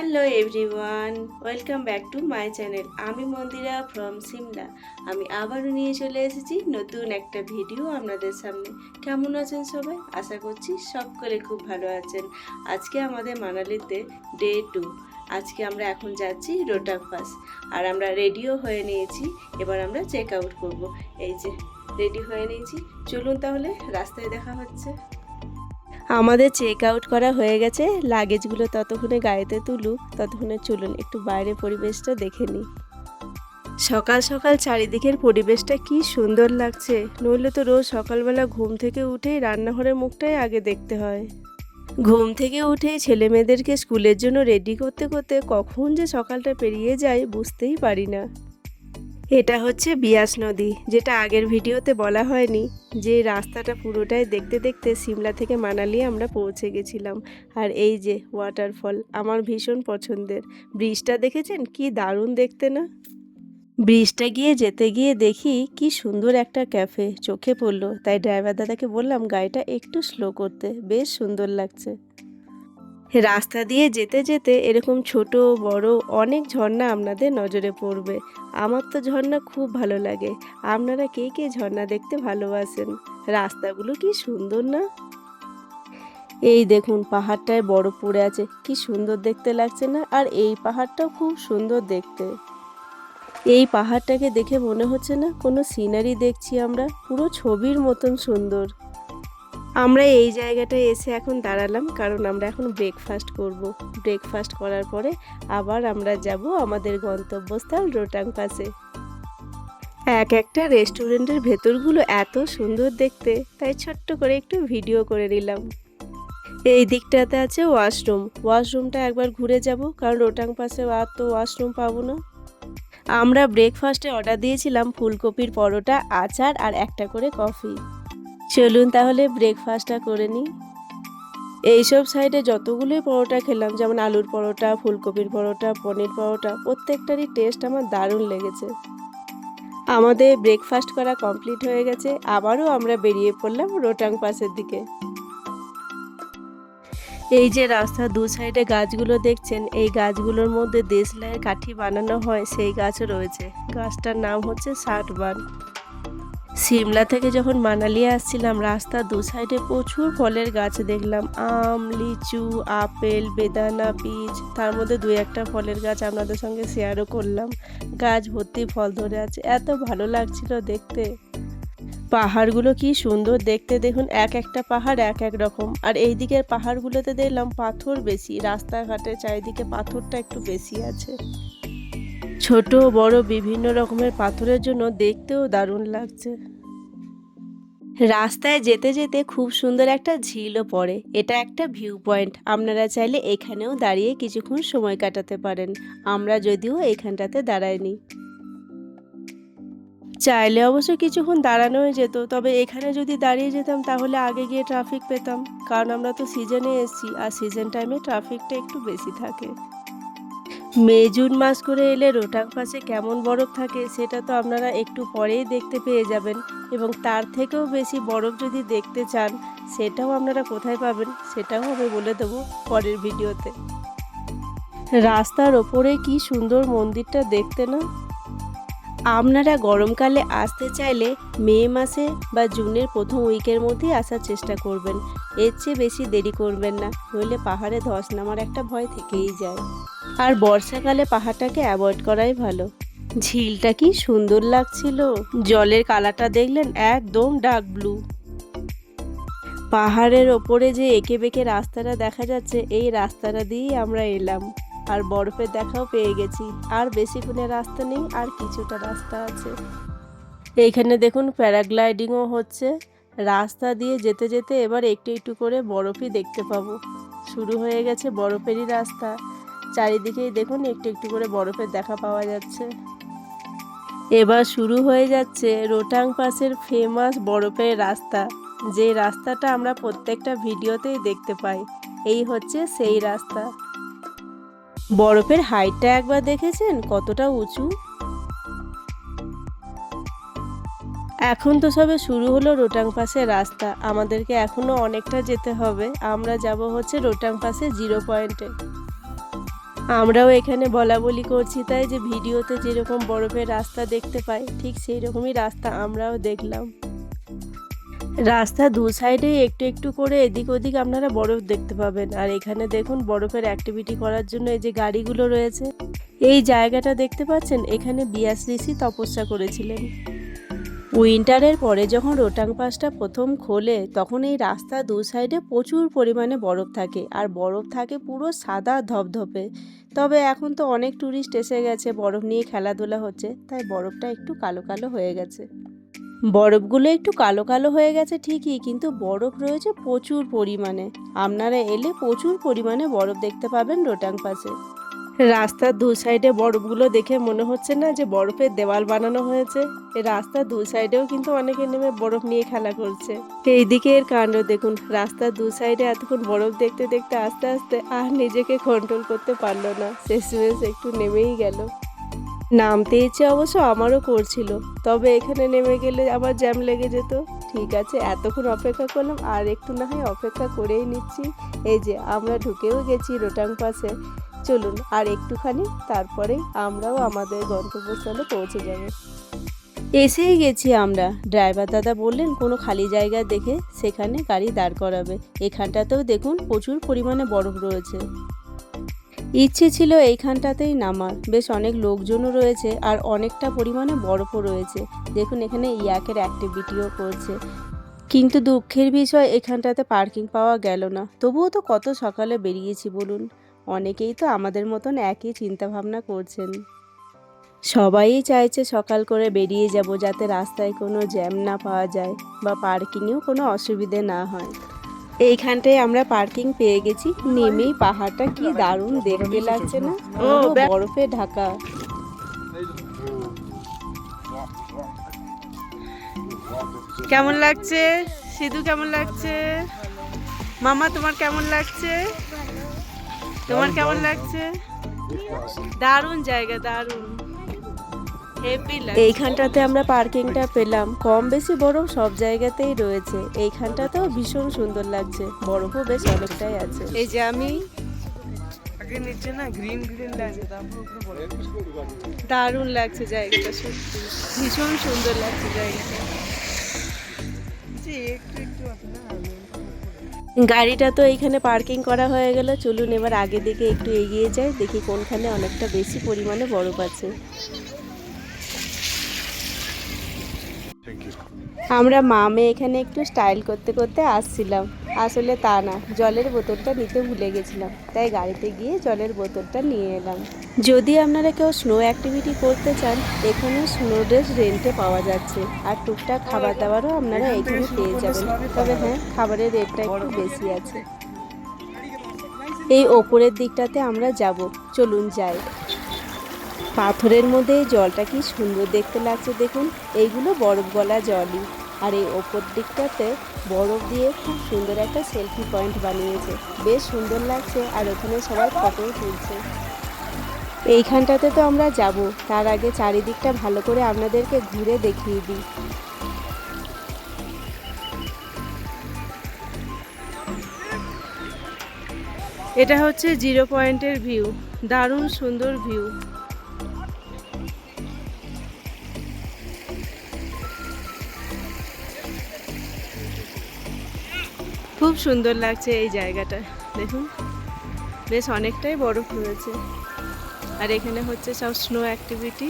Hello everyone, welcome back to my channel. আমি মন্দিরা from Shimla. আমি আবারও নিয়ে চলে এসেছি নতুন একটা ভিডিও আপনাদের সামনে। কেমন আছেন সবাই? আশা করছি সকলে খুব ভালো আছেন। আজকে আমাদের মানালিতে ডে 2। আজকে আমরা এখন যাচ্ছি রোহটাং পাস। আর আমরা রেডিও হয়ে নিয়েছি, এবার আমরা চেক আউট করবো। এই যে রেডি হয়ে নিয়েছি, চলুন তাহলে রাস্তায় দেখা হচ্ছে। আমাদের চেক আউট করা হয়ে গেছে, লাগেজগুলো ততক্ষণে গাড়িতে তুলুক, ততক্ষণে চলুন একটু বাইরের পরিবেশটা দেখে নিই। সকাল সকাল চারিদিকের পরিবেশটা কি সুন্দর লাগছে, নইলে তো রোজ সকালবেলা ঘুম থেকে উঠেই রান্নাঘরের মুখটাই আগে দেখতে হয়। ঘুম থেকে উঠেই ছেলে মেয়েদেরকে স্কুলের জন্য রেডি করতে করতে কখন যে সকালটা পেরিয়ে যায় বুঝতেই পারি না। এটা হচ্ছে বিয়াস নদী, যেটা আগের ভিডিওতে বলা হয়নি, যে রাস্তাটা পুরোটাই দেখতে দেখতে সিমলা থেকে মানালি আমরা পৌঁছে গেছিলাম। আর এই যে ওয়াটারফল, আমার ভীষণ পছন্দের। ব্রিজটা দেখেছেন কি দারুণ দেখতে না? ব্রিজটা যেতে গিয়ে দেখি কি সুন্দর একটা ক্যাফে চোখে পড়লো, তাই ড্রাইভার দাদাকে বললাম গাড়িটা একটু স্লো করতে, বেশ সুন্দর লাগছে। রাস্তা দিয়ে যেতে যেতে এরকম ছোট বড় অনেক ঝর্ণা আপনাদের নজরে পড়বে। আমার তো ঝর্ণা খুব ভালো লাগে। আপনারা কে কে ঝর্ণা দেখতে ভালোবাসেন? রাস্তাগুলো কি সুন্দর না? এই দেখুন পাহাড়টায় বরফ পড়ে আছে, কি সুন্দর দেখতে লাগছে না? আর এই পাহাড়টাও খুব সুন্দর দেখতে। এই পাহাড়টাকে দেখে মনে হচ্ছে না কোনো সিনারি দেখছি আমরা, পুরো ছবির মতন সুন্দর। আমরা এই জায়গাটায় এসে এখন দাঁড়ালাম, কারণ আমরা এখন ব্রেকফাস্ট করব। ব্রেকফাস্ট করার পরে আবার আমরা যাব আমাদের গন্তব্যস্থল রোহটাং পাসে। এক একটা রেস্টুরেন্টের ভেতরগুলো এত সুন্দর দেখতে, তাই ছোট্ট করে একটু ভিডিও করে নিলাম। এই দিকটাতে আছে ওয়াশরুম। ওয়াশরুমটা একবার ঘুরে যাব, কারণ রোহটাং পাসে আর তো ওয়াশরুম পাবো না। আমরা ব্রেকফাস্টে অর্ডার দিয়েছিলাম ফুলকপির পরোটা, আচার আর একটা করে কফি। চলুন তাহলে ব্রেকফাস্টটা করে নিই। এইসব সাইডে যতগুলোই পরোটা খেলাম, যেমন আলুর পরোটা, ফুলকপির পরোটা, পনির পরোটা, প্রত্যেকটারই টেস্ট আমার দারুণ লেগেছে। আমাদের ব্রেকফাস্ট করা কমপ্লিট হয়ে গেছে, আবারও আমরা বেরিয়ে পড়লাম রোহটাং পাসের দিকে। এই যে রাস্তার দু সাইডে গাছগুলো দেখছেন, এই গাছগুলোর মধ্যে দেশলাইয়ের কাঠি বানানো হয়, সেই গাছও রয়েছে। গাছটার নাম হচ্ছে শাটবান। সিমলা থেকে যখন মানালি আসছিলাম, রাস্তার দু সাইডে প্রচুর ফলের গাছ দেখলাম। আম, লিচু, আপেল, বেদানা, পিচ, তার মধ্যে দু একটা ফলের গাছ আপনাদের সঙ্গে শেয়ারও করলাম। গাছ ভর্তি ফল ধরে আছে, এত ভালো লাগছিল দেখতে। পাহাড়গুলো কি সুন্দর দেখতে, দেখুন এক একটা পাহাড় এক এক রকম। আর এই দিকের পাহাড়গুলোতে দেখলাম পাথর বেশি, রাস্তাঘাটের চারিদিকে পাথরটা একটু বেশি আছে। ছোট বড় বিভিন্ন রকমের পাথরের জন্য দেখতেও দারুণ লাগছে। রাস্তায় যেতে যেতে খুব সুন্দর একটা ঝিলও পড়ে, এটা একটা ভিউ পয়েন্ট। আপনারা চাইলে এখানেও দাঁড়িয়ে কিছুক্ষণ সময় কাটাতে পারেন। আমরা যদিও এখানটাতে দাঁড়াইনি, চাইলে অবশ্য কিছুক্ষণ দাঁড়ানোই যেত, তবে এখানে যদি দাঁড়িয়ে যেতাম তাহলে আগে গিয়ে ট্রাফিক পেতাম, কারণ আমরা তো সিজনে এসেছি, আর সিজন টাইমে ট্রাফিকটা একটু বেশি থাকে। মে জুন মাস করে এলে রোহটাং পাসে কেমন বরফ থাকে সেটা তো আপনারা একটু পরেই দেখতে পেয়ে যাবেন, এবং তার থেকেও বেশি বরফ যদি দেখতে চান সেটাও আপনারা কোথায় পাবেন সেটাও আমি বলে দেবো পরের ভিডিওতে। রাস্তার ওপরে কি সুন্দর মন্দিরটা দেখতে না? আপনারা গরমকালে আসতে চাইলে মে মাসে বা জুনের প্রথম উইকের মধ্যেই আসার চেষ্টা করবেন। এর চেয়ে বেশি দেরি করবেন না, নইলে পাহাড়ে ধস নামার একটা ভয় থেকেই যায়। আর বর্ষাকালে পাহাড়টাকে অ্যাভয়েড করাই ভালো। ঝিলটা কি সুন্দর লাগছিল, জলের কালারটা দেখলেন একদম ডার্ক ব্লু। পাহাড়ের ওপরে যে এঁকে বেঁকে রাস্তাটা দেখা যাচ্ছে, এই রাস্তাটা দিয়েই আমরা এলাম। আর বরফের দেখাও পেয়ে গেছি। আর বেশিক্ষণের রাস্তা নেই, আর কিছুটা রাস্তা আছে। এইখানে দেখুন প্যারাগ্লাইডিংও হচ্ছে। রাস্তা দিয়ে যেতে যেতে এবার একটু একটু করে বরফই দেখতে পাবো। শুরু হয়ে গেছে বরফেরই রাস্তা, চারিদিকেই দেখুন একটু একটু করে বরফের দেখা পাওয়া যাচ্ছে। এবার শুরু হয়ে যাচ্ছে রোহটাং পাসের ফেমাস বরফের রাস্তা, যে রাস্তাটা আমরা প্রত্যেকটা ভিডিওতেই দেখতে পাই। এই হচ্ছে সেই রাস্তা। বরফের হাইটটা একবার দেখেছেন কতটা উঁচু? এখন তো সবে শুরু হলো রোহটাং পাসের রাস্তা, আমাদেরকে এখনো অনেকটা যেতে হবে। আমরা যাব হচ্ছে রোহটাং পাসের জিরো পয়েন্টে। আমরাও এখানে বলা বলি করছি তাই যে ভিডিওতে যেরকম বরফের রাস্তা দেখতে পাই ঠিক সেই রকমই রাস্তা আমরাও দেখলাম। রাস্তা দু সাইডে একটু একটু করে এদিক ওদিক আপনারা বরফ দেখতে পাবেন। আর এখানে দেখুন বরফের অ্যাক্টিভিটি করার জন্য এই যে গাড়িগুলো রয়েছে। এই জায়গাটা দেখতে পাচ্ছেন, এখানে বিয়াস ঋষি তপস্যা করেছিলেন। উইন্টারের পরে যখন রোটাং পাসটা প্রথম খোলে তখন এই রাস্তা দু সাইডে প্রচুর পরিমাণে বরফ থাকে, আর বরফ থাকে পুরো সাদা ধপধপে। তবে এখন তো অনেক ট্যুরিস্ট এসে গেছে, বরফ নিয়ে খেলাধুলা হচ্ছে, তাই বরফটা একটু কালো কালো হয়ে গেছে। বরফগুলো একটু কালো কালো হয়ে গেছে ঠিকই, কিন্তু বরফ রয়েছে প্রচুর পরিমাণে। আপনারা এলে প্রচুর পরিমাণে বরফ দেখতে পাবেন রোটাং পাসে। রাস্তার দু সাইডে বরফগুলো দেখে মনে হচ্ছে না যে বরফের দেওয়াল বানানো হয়েছে। এই রাস্তার দু সাইডেও কিন্তু অনেকে নেমে বরফ নিয়ে খেলা করছে। এইদিকে এর কাণ্ড দেখুন, রাস্তার দু সাইডে এতক্ষণ বরফ দেখতে দেখতে আস্তে আস্তে আর নিজেকে কন্ট্রোল করতে পারলো না, শেষমেশ একটু নেমেই গেল। নামতে ইচ্ছে অবশ্য আমারও করছিল, তবে এখানে নেমে গেলে আবার জ্যাম লেগে যেত। ঠিক আছে, এতক্ষণ অপেক্ষা করলাম, আর একটু না হয় অপেক্ষা করেই নিচ্ছি। এই যে আমরা ঢুকেও গেছি রোটাং পাসে। চলুন আর একটুখানি, তারপরে আমরাও আমাদের গন্তব্যস্থলে পৌঁছে যাব। এসেই গেছি আমরা। ড্রাইভার দাদা বললেন কোনো খালি জায়গা দেখে সেখানে গাড়ি দাঁড় করাবে। এখানটাতেও দেখুন প্রচুর পরিমাণে বরফ রয়েছে। ইচ্ছে ছিল এইখানটাতেই নামার, বেশ অনেক লোকজনও রয়েছে আর অনেকটা পরিমাণে বরফও রয়েছে। দেখুন এখানে ইয়াকের অ্যাক্টিভিটিও করছে, কিন্তু দুঃখের বিষয় এখানটাতে পার্কিং পাওয়া গেল না। তবুও তো কত সকালে বেরিয়েছি বলুন, অনেকেই তো আমাদের মতন একই চিন্তাভাবনা করছেন। সবাই চাইছে সকাল করে বেরিয়ে যাব, যাতে রাস্তায় কোনো জ্যাম না পাওয়া যায় বা পার্কিংয়েও কোনো অসুবিধে না হয়। এইখানটায় আমরা পার্কিং পেয়ে গেছি। নেমেই পাহাড়টা কি দারুণ দেখতে লাগছে না, পুরো বরফে ঢাকা। কেমন লাগছে সিধু, কেমন লাগছে মামা, তোমার কেমন লাগছে? তোমার কেমন লাগছে? দারুণ জায়গা, দারুণ হেভি লাগছে। এইখানটাতে আমরা পার্কিংটা পেলাম, কম বেশি বরফ সব জায়গাতেই রয়েছে। এইখানটাতেও ভীষণ সুন্দর লাগছে, বরফও বেশ অনেকটাই আছে। এই যে আমি নিচে না গ্রিন গ্রিন লাগছে, দারুণ লাগছে জায়গাটা, সত্যি ভীষণ সুন্দর লাগছে জায়গাটা। গাড়িটা তো এইখানে পার্কিং করা হয়ে গেল। চলুন এবার আগে দিকে একটু এগিয়ে যাই, দেখি কোনখানে অনেকটা বেশি পরিমাণে বরফ আছে। আমরা মামে এখানে একটু স্টাইল করতে করতে আসছিলাম, আসলে তা না, জলের বোতলটা নিতে ভুলে গেছিলাম, তাই গাড়িতে গিয়ে জলের বোতলটা নিয়ে এলাম। যদি আপনারা কেউ স্নো অ্যাক্টিভিটি করতে চান, এখানে স্নো ড্রেস রেন্টে পাওয়া যাচ্ছে, আর টুকটাক খাবার দাবারও আপনারা এখানে পেয়ে যাবেন। তবে হ্যাঁ, খাবারের রেটটা একটু বেশি আছে। এই ওপরের দিকটাতে আমরা যাব, চলুন যাই। পাথরের মধ্যে এই জলটা কি সুন্দর দেখতে লাগছে দেখুন, এইগুলো বরফ গলা জলই। আর এই ওপর দিকটাতে বরফ দিয়ে খুব সুন্দর একটা সেলফি পয়েন্ট বানিয়েছে, বেশ সুন্দর লাগছে। আর ওখানে সবাই ফটোও তুলছে। এইখানটাতে তো আমরা যাব, তার আগে চারিদিকটা ভালো করে আপনাদেরকে ঘুরে দেখিয়ে দিই। এটা হচ্ছে জিরো পয়েন্টের ভিউ, দারুণ সুন্দর ভিউ। খুব সুন্দর লাগছে এই জায়গাটা, দেখুন বেশ অনেকটাই বরফ রয়েছে। আর এখানে হচ্ছে সব স্নো অ্যাক্টিভিটি।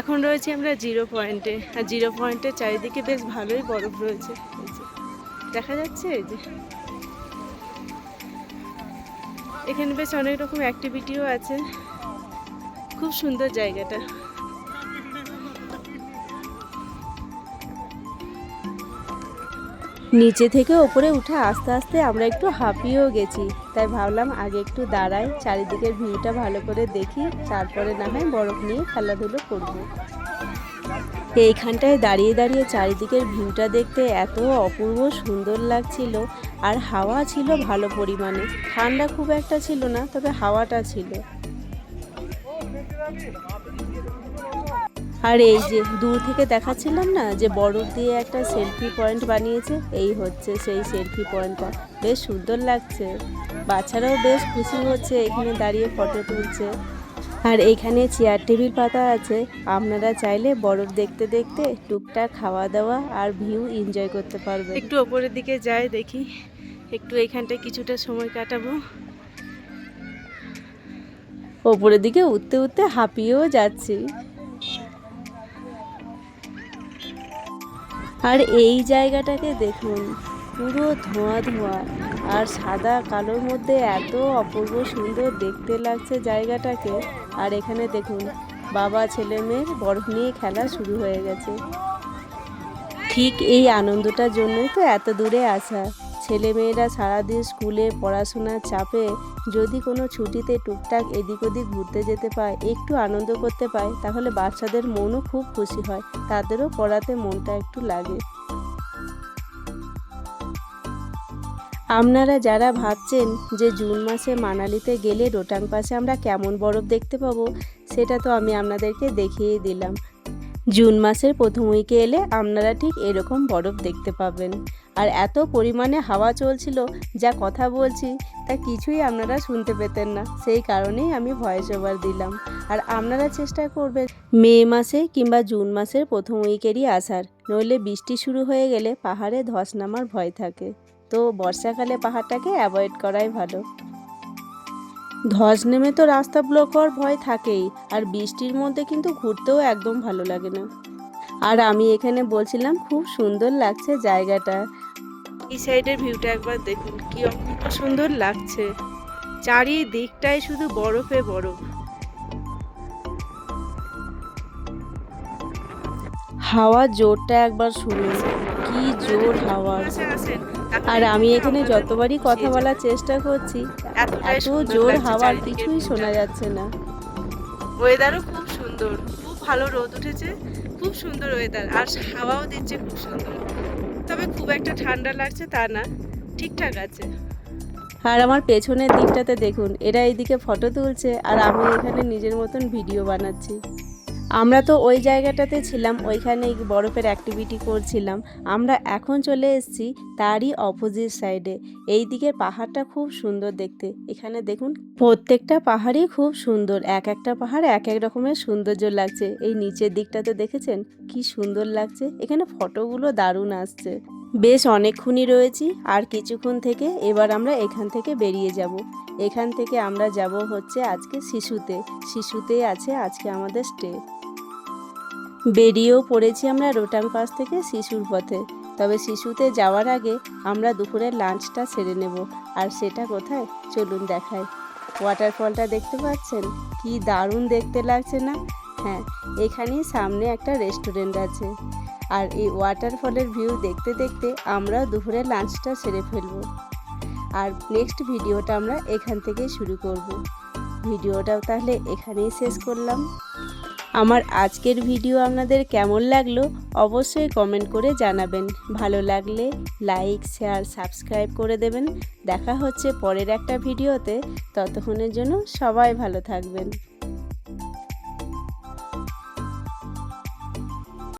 এখন রয়েছে আমরা জিরো পয়েন্টে, আর জিরো পয়েন্টের চারিদিকে বেশ ভালোই বরফ রয়েছে, দেখা যাচ্ছে। এই যে এখানে বেশ অনেক রকম অ্যাক্টিভিটিও আছে, খুব সুন্দর জায়গাটা। নিচে থেকে ওপরে উঠে আস্তে আস্তে আমরা একটু হাঁপিয়েও গেছি, তাই ভাবলাম আগে একটু দাঁড়াই, চারিদিকের ভিউটা ভালো করে দেখি, তারপরে না হয় বরফ নিয়ে খেলাধুলো করব। এইখানটায় দাঁড়িয়ে দাঁড়িয়ে চারিদিকের ভিউটা দেখতে এত অপূর্ব সুন্দর লাগছিল। আর হাওয়া ছিল ভালো পরিমাণে, ঠান্ডা খুব একটা ছিল না, তবে হাওয়াটা ছিল। আর এই যে দূর থেকে দেখাচ্ছিলাম না যে বরফ দিয়ে একটা সেলফি পয়েন্ট বানিয়েছে, এই হচ্ছে সেই সেলফি পয়েন্টটা। বেশ সুন্দর লাগছে, বাচ্চারাও বেশ খুশি হচ্ছে, এখানে দাঁড়িয়ে ফটো তুলছে। আর এখানে চেয়ার টেবিল পাতা আছে, আপনারা চাইলে বরফ দেখতে দেখতে টুকটাক খাওয়া দাওয়া আর ভিউ এনজয় করতে পারবেন। একটু ওপরের দিকে যাই, দেখি একটু এখানটায় কিছুটা সময় কাটাবো। ওপরের দিকে উঠতে উঠতে হাঁপিয়েও যাচ্ছি। আর এই জায়গাটাকে দেখুন, পুরো ধোঁয়া ধোঁয়া আর সাদা কালোর মধ্যে এত অপূর্ব সুন্দর দেখতে লাগছে জায়গাটাকে। আর এখানে দেখুন বাবা ছেলে মেয়ের বরফ নিয়ে খেলা শুরু হয়ে গেছে। ঠিক এই আনন্দটার জন্যই তো এত দূরে আসা। ছেলেমেয়েরা সারাদিন স্কুলে পড়াশোনার চাপে যদি কোনো ছুটিতে টুকটাক এদিক ওদিক ঘুরতে যেতে পায়, একটু আনন্দ করতে পায়, তাহলে বাচ্চাদের মনও খুব খুশি হয়, তাদেরও পড়াতে মনটা একটু লাগে। আপনারা যারা ভাবছেন যে জুন মাসে মানালিতে গেলে রোটাং পাসে আমরা কেমন বরফ দেখতে পাবো, সেটা তো আমি আপনাদেরকে দেখিয়ে দিলাম। জুন মাসের প্রথম উইকে এলে আপনারা ঠিক এরকম বরফ দেখতে পাবেন। আর এত পরিমাণে হাওয়া চলছিল, যা কথা বলছি তা কিছুই আপনারা শুনতে পেতেন না, সেই কারণেই আমি ভয়েস ওভার দিলাম। আর আপনারা চেষ্টা করবেন মে মাসে কিংবা জুন মাসের প্রথম উইকেরই আসার, নইলে বৃষ্টি শুরু হয়ে গেলে পাহাড়ে ধস নামার ভয় থাকে। তো বর্ষাকালে পাহাড়টাকে অ্যাভয়েড করাই ভালো। ধস নেমে তো রাস্তা ব্লক হওয়ার ভয় থাকেই, আর বৃষ্টির মধ্যে কিন্তু ঘুরতেও একদম ভালো লাগে না। আর আমি এখানে বলছিলাম খুব সুন্দর লাগছে জায়গাটা। এই সাইডের ভিউটা একবার দেখুন, কি অপূর্ব সুন্দর লাগছে, চারিদিকটাই শুধু বরফে বরফ। হাওয়ার জোরটা একবার শুনুন, কি জোর হাওয়া। আর আমি এখানে যতবারই কথা বলার চেষ্টা করছি, এত জোর হাওয়ার কিছুই শোনা যাচ্ছে না। ওয়েদারও খুব সুন্দর, খুব ভালো রোদ উঠেছে, খুব সুন্দর ওয়েদার, আর হাওয়াও দিচ্ছে খুব সুন্দর। তবে খুব একটা ঠান্ডা লাগছে তা না, ঠিকঠাক আছে। আর আমার পেছনের দিকটাতে দেখুন, এরা এইদিকে ফটো তুলছে আর আমি এখানে নিজের মতন ভিডিও বানাচ্ছি। আমরা তো ওই জায়গাটাতে ছিলাম, ওইখানে বরফের অ্যাক্টিভিটি করছিলাম। আমরা এখন চলে এসেছি তারই অপোজিট সাইডে। এই দিকের পাহাড়টা খুব সুন্দর দেখতে। এখানে দেখুন প্রত্যেকটা পাহাড়ই খুব সুন্দর, এক একটা পাহাড় এক এক রকমের সৌন্দর্য লাগছে। এই নিচের দিকটাতে দেখেছেন কি সুন্দর লাগছে, এখানে ফটোগুলো দারুণ আসছে। বেশ অনেকক্ষণই রয়েছি, আর কিছুক্ষণ থেকে এবার আমরা এখান থেকে বেরিয়ে যাব। এখান থেকে আমরা যাব হচ্ছে আজকে শিশুতে আছে আজকে আমাদের স্টে। বেরিয়েও পড়েছি আমরা রোটাং পাস থেকে শিশুর পথে। তবে শিশুতে যাওয়ার আগে আমরা দুপুরের লাঞ্চটা সেরে নেব। আর সেটা কোথায় চলুন দেখাই। ওয়াটারফলটা দেখতে পাচ্ছেন, কি দারুণ দেখতে লাগছে না? হ্যাঁ, এখানেই সামনে একটা রেস্টুরেন্ট আছে। আর এই ওয়াটারফলের ভিউ দেখতে দেখতে আমরা দুপুরের লাঞ্চটা সেরে ফেলবো। আর নেক্সট ভিডিওটা আমরা এখান থেকেই শুরু করব। ভিডিওটাও তাহলে এখানেই শেষ করলাম। আমার আজকের ভিডিও আপনাদের কেমন লাগলো অবশ্যই কমেন্ট করে জানাবেন। ভালো লাগলে লাইক, শেয়ার, সাবস্ক্রাইব করে দেবেন। দেখা হচ্ছে পরের একটা ভিডিওতে, ততক্ষণের জন্য সবাই ভালো থাকবেন।